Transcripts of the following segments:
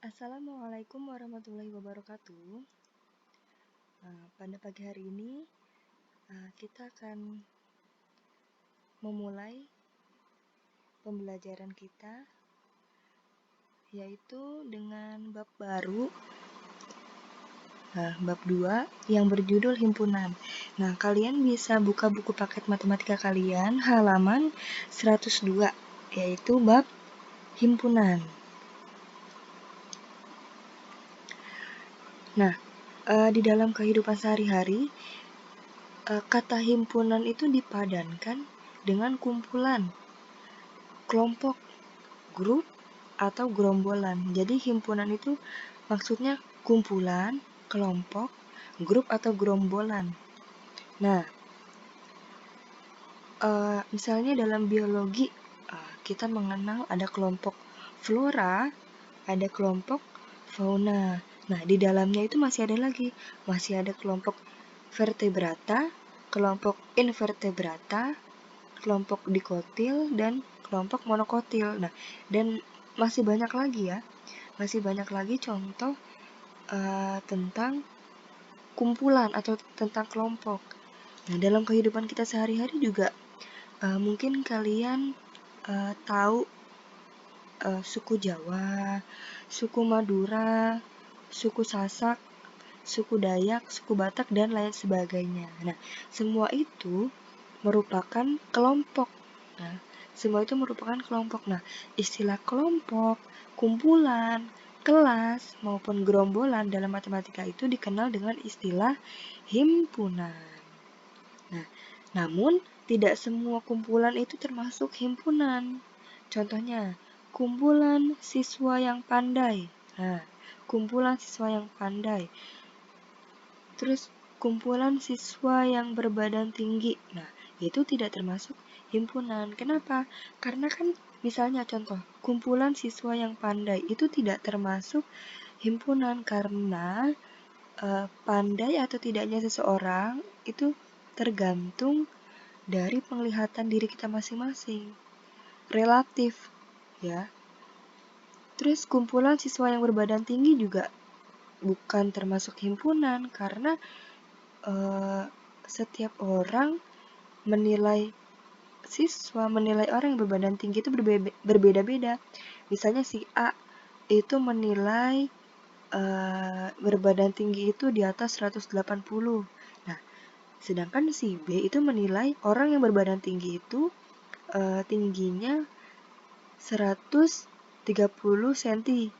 Assalamualaikum warahmatullahi wabarakatuh. Pada pagi hari ini kita akan memulai pembelajaran kita, yaitu dengan bab baru, bab 2 yang berjudul himpunan. Nah, kalian bisa buka buku paket matematika kalian halaman 102, yaitu bab himpunan. Nah, di dalam kehidupan sehari-hari, kata himpunan itu dipadankan dengan kumpulan, kelompok, grup, atau gerombolan. Jadi himpunan itu maksudnya kumpulan, kelompok, grup, atau gerombolan. Nah, misalnya dalam biologi, kita mengenal ada kelompok flora, ada kelompok fauna. Nah, di dalamnya itu masih ada kelompok vertebrata, kelompok invertebrata, kelompok dikotil, dan kelompok monokotil. Nah, dan masih banyak lagi contoh tentang kumpulan atau tentang kelompok. Nah, dalam kehidupan kita sehari-hari juga mungkin kalian tahu suku Jawa, suku Madura, suku Sasak, suku Dayak, suku Batak, dan lain sebagainya. Nah, semua itu merupakan kelompok. Nah, istilah kelompok, kumpulan, kelas, maupun gerombolan dalam matematika itu dikenal dengan istilah himpunan. Nah, namun tidak semua kumpulan itu termasuk himpunan. Contohnya, kumpulan siswa yang pandai. Terus kumpulan siswa yang berbadan tinggi. Nah, itu tidak termasuk himpunan. Kenapa? Karena kan misalnya contoh, kumpulan siswa yang pandai itu tidak termasuk himpunan karena pandai atau tidaknya seseorang itu tergantung dari penglihatan diri kita masing-masing. Relatif, ya. Terus kumpulan siswa yang berbadan tinggi juga bukan termasuk himpunan karena setiap orang menilai orang yang berbadan tinggi itu berbeda-beda. Misalnya si A itu menilai berbadan tinggi itu di atas 180. Nah, sedangkan si B itu menilai orang yang berbadan tinggi itu tingginya 130 cm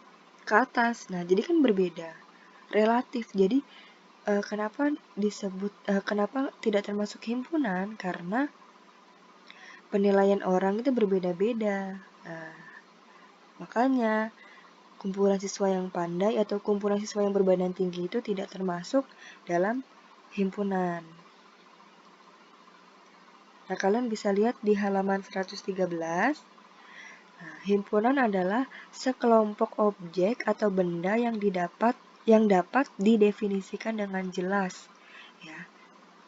ke atas. Nah, jadi kan berbeda. Relatif. Jadi kenapa tidak termasuk himpunan? Karena penilaian orang itu berbeda-beda. Makanya kumpulan siswa yang pandai atau kumpulan siswa yang berbadan tinggi itu tidak termasuk dalam himpunan. Nah, kalian bisa lihat di halaman 113. Himpunan adalah sekelompok objek atau benda yang dapat didefinisikan dengan jelas. Ya.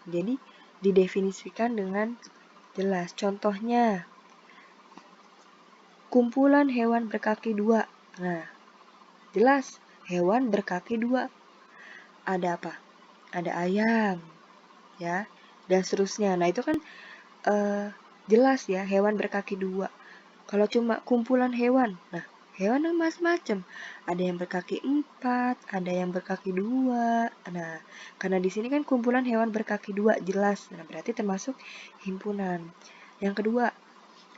Jadi didefinisikan dengan jelas. Contohnya, kumpulan hewan berkaki dua. Nah, jelas, hewan berkaki dua. Ada apa? Ada ayam, ya, dan seterusnya. Nah, itu kan jelas ya, hewan berkaki dua. Kalau cuma kumpulan hewan, nah, hewan macam-macam. Ada yang berkaki 4, ada yang berkaki 2. Nah, karena di sini kan kumpulan hewan berkaki 2 jelas. Nah, berarti termasuk himpunan. Yang kedua,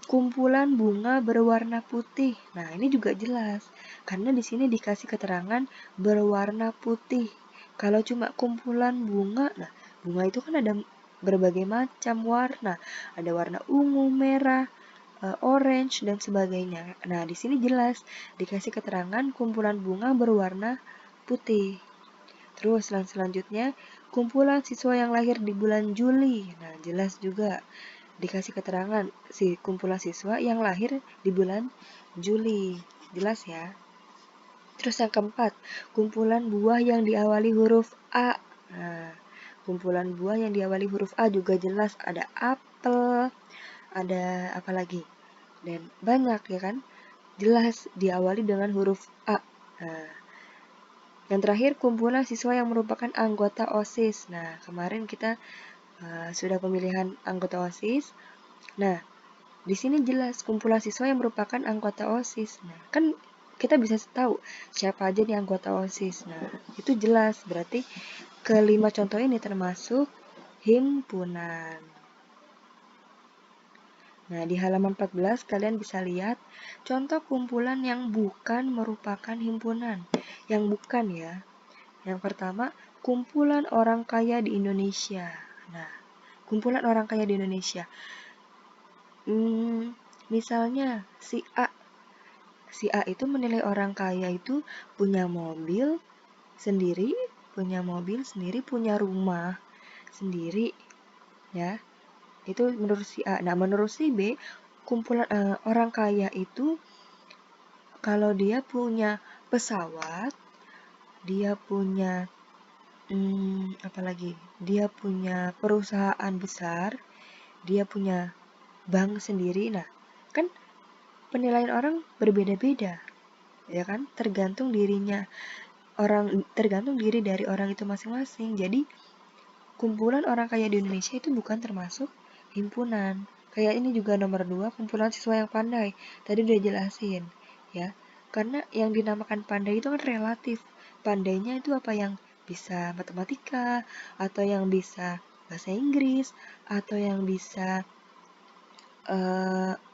kumpulan bunga berwarna putih. Nah, ini juga jelas. Karena di sini dikasih keterangan berwarna putih. Kalau cuma kumpulan bunga, nah, bunga itu kan ada berbagai macam warna. Ada warna ungu, merah, orange, dan sebagainya. Nah, di sini jelas dikasih keterangan kumpulan bunga berwarna putih. Terus selanjutnya, kumpulan siswa yang lahir di bulan Juli. Nah, jelas juga dikasih keterangan si kumpulan siswa yang lahir di bulan Juli. Jelas ya. Terus yang keempat, kumpulan buah yang diawali huruf A. Nah, kumpulan buah yang diawali huruf A juga jelas. Ada apel, ada apa lagi? Dan banyak ya kan? Jelas diawali dengan huruf A. Nah, yang terakhir kumpulan siswa yang merupakan anggota OSIS. Nah, kemarin kita sudah pemilihan anggota OSIS. Nah, di sini jelas kumpulan siswa yang merupakan anggota OSIS. Nah, kan kita bisa tahu siapa aja nih anggota OSIS. Nah, itu jelas. Berarti kelima contoh ini termasuk himpunan. Nah, di halaman 14 kalian bisa lihat contoh kumpulan yang bukan merupakan himpunan. Yang bukan ya. Yang pertama, kumpulan orang kaya di Indonesia. Nah, kumpulan orang kaya di Indonesia. Misalnya si A. Si A itu menilai orang kaya itu punya mobil sendiri, punya rumah sendiri, ya. Itu menurut si A. Nah, menurut si B, kumpulan orang kaya itu kalau dia punya pesawat, dia punya apalagi? Dia punya perusahaan besar, dia punya bank sendiri. Nah, kan penilaian orang berbeda-beda, ya kan? Tergantung diri dari orang itu masing-masing. Jadi, kumpulan orang kaya di Indonesia itu bukan termasuk himpunan. Kayak ini juga nomor 2, kumpulan siswa yang pandai. Tadi udah jelasin, ya. Karena yang dinamakan pandai itu kan relatif. Pandainya itu apa yang bisa matematika, atau yang bisa bahasa Inggris, atau yang bisa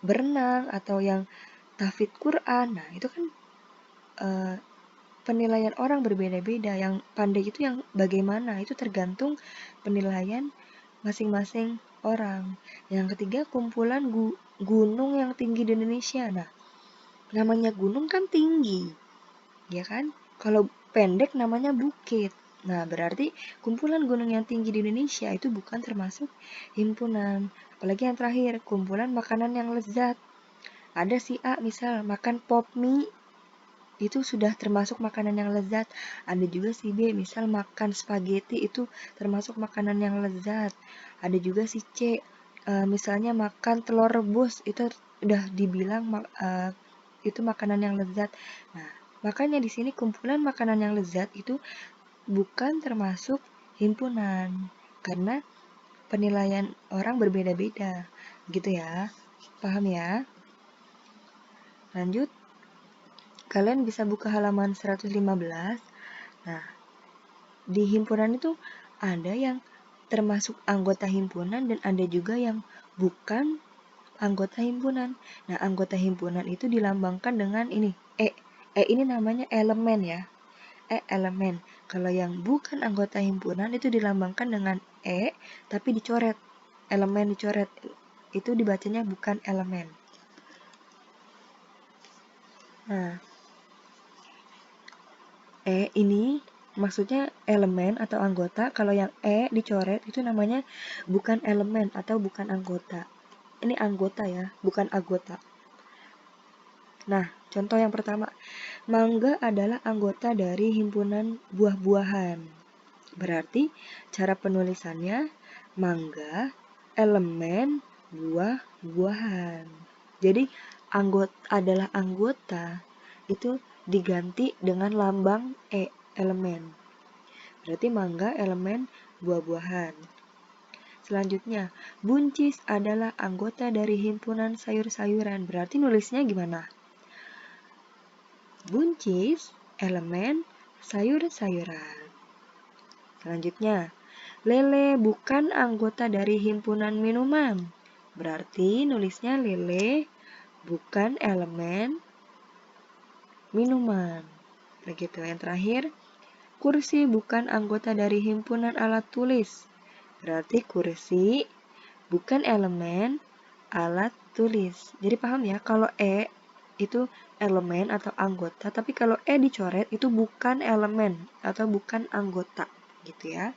berenang, atau yang tahfidz Quran. Nah, itu kan penilaian orang berbeda-beda. Yang pandai itu yang bagaimana, itu tergantung penilaian masing-masing orang. Yang ketiga, kumpulan gunung yang tinggi di Indonesia. Nah, namanya gunung kan tinggi, ya kan? Kalau pendek namanya bukit. Nah, berarti kumpulan gunung yang tinggi di Indonesia itu bukan termasuk himpunan. Apalagi yang terakhir, kumpulan makanan yang lezat. Ada si A misal makan pop mie, itu sudah termasuk makanan yang lezat. Ada juga si B misal makan spaghetti, itu termasuk makanan yang lezat. Ada juga si C misalnya makan telur rebus, itu udah dibilang itu makanan yang lezat. Nah, makanya di sini kumpulan makanan yang lezat itu bukan termasuk himpunan karena penilaian orang berbeda-beda. Gitu ya. Paham ya? Lanjut. Kalian bisa buka halaman 115. Nah, di himpunan itu ada yang termasuk anggota himpunan dan ada juga yang bukan anggota himpunan. Nah, anggota himpunan itu dilambangkan dengan ini, E. E ini namanya elemen ya. Elemen. Kalau yang bukan anggota himpunan itu dilambangkan dengan E, tapi dicoret. Elemen dicoret. Itu dibacanya bukan elemen. Nah, E ini maksudnya elemen atau anggota. Kalau yang E dicoret itu namanya bukan elemen atau bukan anggota. Ini anggota ya, bukan anggota. Nah, contoh yang pertama, mangga adalah anggota dari himpunan buah-buahan. Berarti cara penulisannya mangga, elemen, buah-buahan. Jadi adalah anggota itu diganti dengan lambang E, elemen. Berarti mangga, elemen, buah-buahan. Selanjutnya, buncis adalah anggota dari himpunan sayur-sayuran. Berarti nulisnya gimana? Buncis, elemen, sayur-sayuran. Selanjutnya, lele bukan anggota dari himpunan minuman. Berarti nulisnya lele bukan elemen minuman. Begitu. Yang terakhir, kursi bukan anggota dari himpunan alat tulis. Berarti kursi bukan elemen alat tulis. Jadi paham ya, kalau E itu elemen atau anggota, tapi kalau E dicoret itu bukan elemen atau bukan anggota, gitu ya.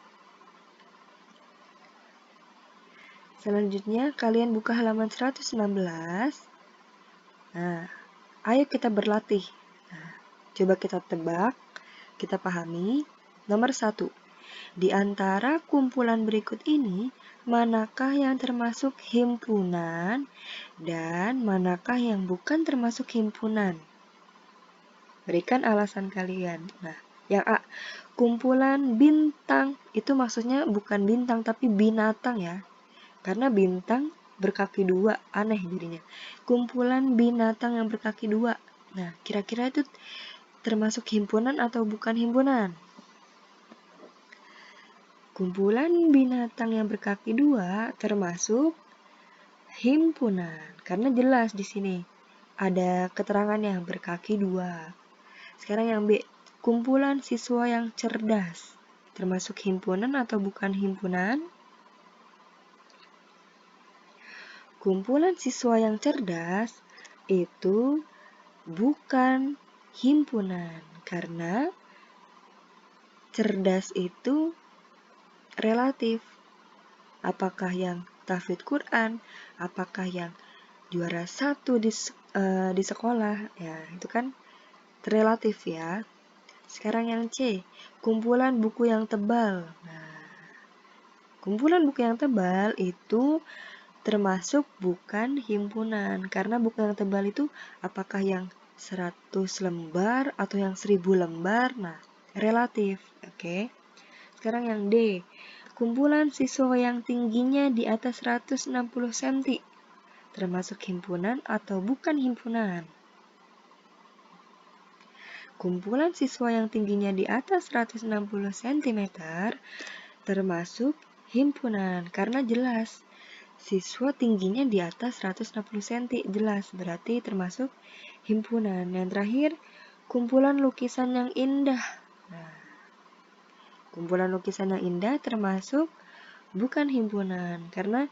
Selanjutnya kalian buka halaman 116. Nah, ayo kita berlatih. Nah, coba kita tebak, kita pahami. Nomor 1. Di antara kumpulan berikut ini, manakah yang termasuk himpunan dan manakah yang bukan termasuk himpunan? Berikan alasan kalian. Nah, yang A, kumpulan bintang. Itu maksudnya bukan bintang tapi binatang ya. Karena bintang berkaki dua, aneh jadinya. Kumpulan binatang yang berkaki dua. Nah, kira-kira itu termasuk himpunan atau bukan himpunan? Kumpulan binatang yang berkaki dua termasuk himpunan. Karena jelas di sini ada keterangan yang berkaki dua. Sekarang yang B, kumpulan siswa yang cerdas. Termasuk himpunan atau bukan himpunan? Kumpulan siswa yang cerdas itu bukan himpunan. Karena cerdas itu relatif. Apakah yang tahfidz Quran, apakah yang juara 1 di sekolah, ya itu kan relatif ya. Sekarang yang C, kumpulan buku yang tebal. Nah, kumpulan buku yang tebal itu termasuk bukan himpunan. Karena buku yang tebal itu apakah yang 100 lembar atau yang 1000 lembar. Nah, relatif. Oke. Sekarang yang D, kumpulan siswa yang tingginya di atas 160 cm. Termasuk himpunan atau bukan himpunan? Kumpulan siswa yang tingginya di atas 160 cm termasuk himpunan karena jelas siswa tingginya di atas 160 cm jelas berarti termasuk himpunan. Yang terakhir, kumpulan lukisan yang indah. Nah, kumpulan lukisan yang indah termasuk bukan himpunan karena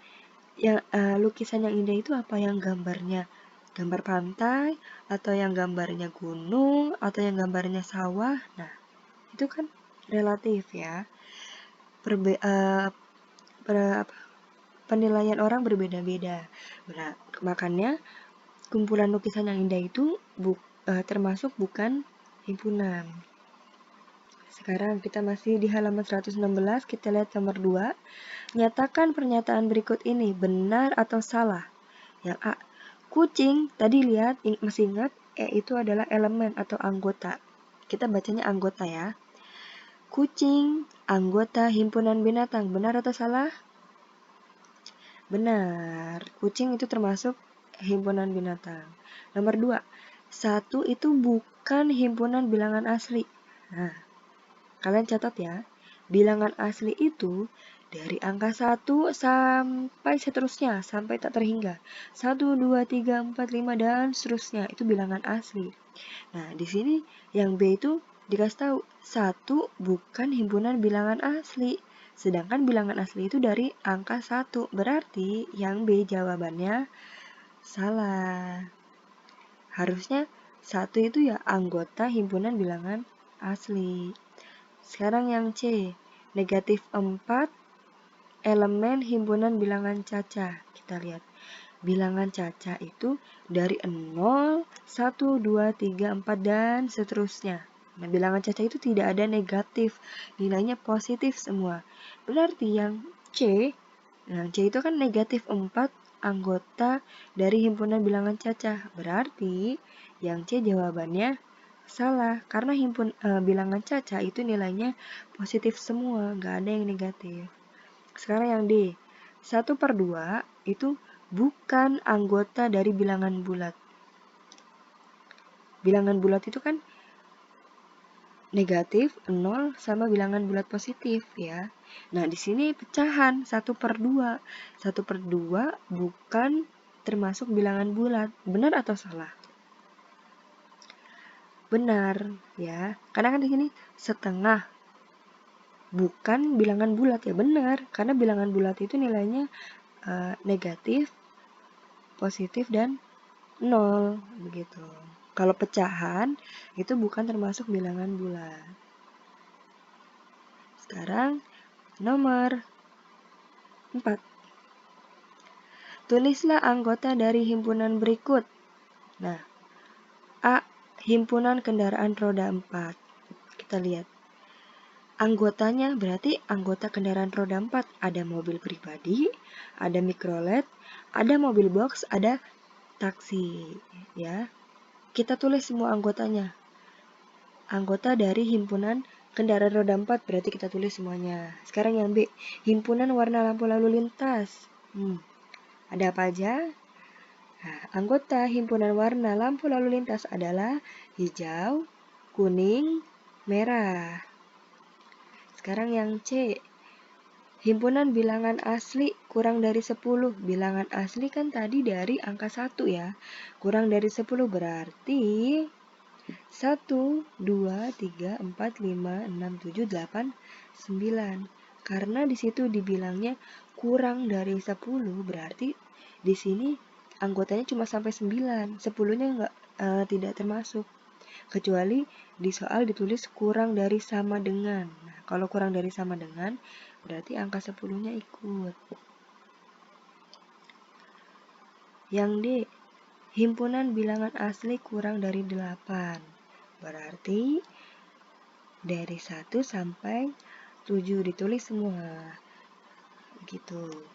yang lukisan yang indah itu apa yang gambarnya gambar pantai, atau yang gambarnya gunung, atau yang gambarnya sawah. Nah, itu kan relatif ya. Penilaian orang berbeda-beda. Nah, makanya kumpulan lukisan yang indah itu termasuk bukan himpunan. Sekarang kita masih di halaman 116, kita lihat nomor 2. Nyatakan pernyataan berikut ini, benar atau salah? Yang A, kucing, tadi lihat, masih ingat, itu adalah elemen atau anggota. Kita bacanya anggota ya. Kucing, anggota himpunan binatang. Benar atau salah? Benar. Kucing itu termasuk himpunan binatang. Nomor 2, 1 itu bukan himpunan bilangan asli. Nah, kalian catat ya. Bilangan asli itu dari angka 1 sampai seterusnya, sampai tak terhingga. 1, 2, 3, 4, 5, dan seterusnya. Itu bilangan asli. Nah, di sini yang B itu dikasih tahu 1 bukan himpunan bilangan asli. Sedangkan bilangan asli itu dari angka 1. Berarti yang B jawabannya salah. Harusnya 1 itu ya anggota himpunan bilangan asli. Sekarang yang C, negatif 4 elemen himpunan bilangan caca. Kita lihat. Bilangan caca itu dari 0, 1, 2, 3, 4, dan seterusnya. Nah, bilangan caca itu tidak ada negatif. Nilainya positif semua. Berarti yang C, nah C itu kan negatif 4 anggota dari himpunan bilangan caca. Berarti yang C jawabannya salah, karena bilangan caca itu nilainya positif semua, nggak ada yang negatif. Sekarang yang D, 1/2 itu bukan anggota dari bilangan bulat. Bilangan bulat itu kan negatif, 0, sama bilangan bulat positif ya. Nah, di sini pecahan 1/2. 1/2 bukan termasuk bilangan bulat. Benar atau salah? Benar ya, karena kan di sini setengah bukan bilangan bulat ya. Benar, karena bilangan bulat itu nilainya negatif, positif, dan 0 begitu. Kalau pecahan itu bukan termasuk bilangan bulat. Sekarang nomor 4. Tulislah anggota dari himpunan berikut. Nah, A, himpunan kendaraan roda 4. Kita lihat. Anggotanya berarti anggota kendaraan roda 4. Ada mobil pribadi, ada mikrolet, ada mobil box, ada taksi. Ya, kita tulis semua anggotanya. anggota dari himpunan kendaraan roda 4, berarti kita tulis semuanya. Sekarang yang B, himpunan warna lampu lalu lintas. Ada apa aja? Nah, anggota himpunan warna lampu lalu lintas adalah hijau, kuning, merah. Sekarang yang C, himpunan bilangan asli kurang dari 10. Bilangan asli kan tadi dari angka 1 ya. Kurang dari 10 berarti 1, 2, 3, 4, 5, 6, 7, 8, 9. Karena di situ dibilangnya kurang dari 10, berarti di sini anggotanya cuma sampai 9. 10-nya tidak termasuk. Kecuali di soal ditulis kurang dari sama dengan. Nah, kalau kurang dari sama dengan, berarti angka 10-nya ikut. Yang D, himpunan bilangan asli kurang dari 8. Berarti dari 1 sampai 7 ditulis semua. Begitu.